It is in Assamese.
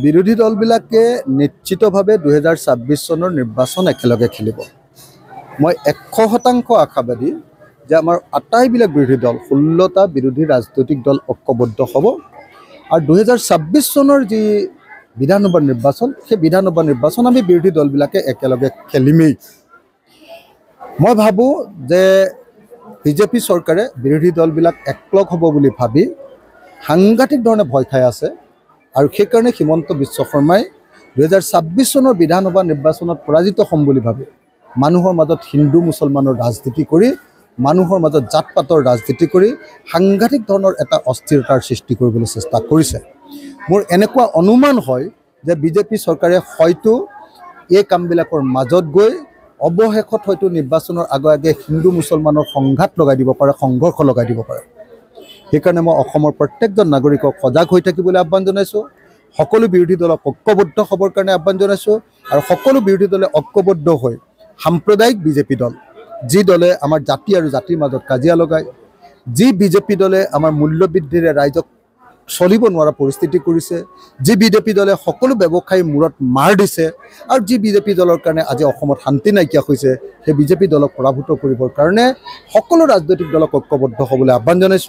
বিৰোধী দলবিলাকে নিশ্চিতভাৱে 2026 চনৰ নিৰ্বাচন একেলগে খেলিব। মই 100% আশাবাদী যে আমাৰ আটাইবিলাক বিৰোধী দল 16টা বিৰোধী ৰাজনৈতিক দল ঐক্যবদ্ধ হ'ব আৰু 2026 চনৰ যি বিধানসভা নিৰ্বাচন সেই বিধানসভা নিৰ্বাচন আমি বিৰোধী দলবিলাকে একেলগে খেলিমেই। মই ভাবোঁ যে বিজেপি চৰকাৰে বিৰোধী দলবিলাক একলগ হ'ব বুলি ভাবি সাংঘাতিক ধৰণে ভয় খাই আছে আৰু সেইকাৰণে হিমন্ত বিশ্ব শৰ্মাই 2026 চনৰ বিধানসভা নিৰ্বাচনত পৰাজিত হ'ম বুলি ভাবি মানুহৰ মাজত হিন্দু মুছলমানৰ ৰাজনীতি কৰি মানুহৰ মাজত জাত পাতৰ ৰাজনীতি কৰি সাংঘাতিক ধৰণৰ এটা অস্থিৰতাৰ সৃষ্টি কৰিবলৈ চেষ্টা কৰিছে। মোৰ এনেকুৱা অনুমান হয় যে বিজেপি চৰকাৰে হয়তো এই কামবিলাকৰ মাজত গৈ অৱশেষত হয়তো নিৰ্বাচনৰ আগে আগে হিন্দু মুছলমানৰ সংঘাত লগাই দিব পাৰে, সংঘৰ্ষ লগাই দিব পাৰে। সেইকাৰণে মই অসমৰ প্ৰত্যেকজন নাগৰিকক সজাগ হৈ থাকিবলৈ আহ্বান জনাইছোঁ। সকলো বিৰোধী দলক ঐক্যবদ্ধ হ'বৰ কাৰণে আহ্বান জনাইছোঁ আৰু সকলো বিৰোধী দলে ঐক্যবদ্ধ হৈ সাম্প্ৰদায়িক বিজেপি দল, যি দলে আমাৰ জাতি আৰু জাতিৰ মাজত কাজিয়া লগায়, যি বিজেপি দলে আমাৰ মূল্যবৃদ্ধিৰে ৰাইজক চলিব নোৱাৰা পৰিস্থিতি কৰিছে, যি বিজেপি দলে সকলো ব্যৱসায়ী মূৰত মাৰ দিছে আৰু যি বিজেপি দলৰ কাৰণে আজি অসমত শান্তি নাইকিয়া হৈছে, সেই বিজেপি দলক পৰাভূত কৰিবৰ কাৰণে সকলো ৰাজনৈতিক দলক ঐক্যবদ্ধ হ'বলৈ আহ্বান জনাইছোঁ।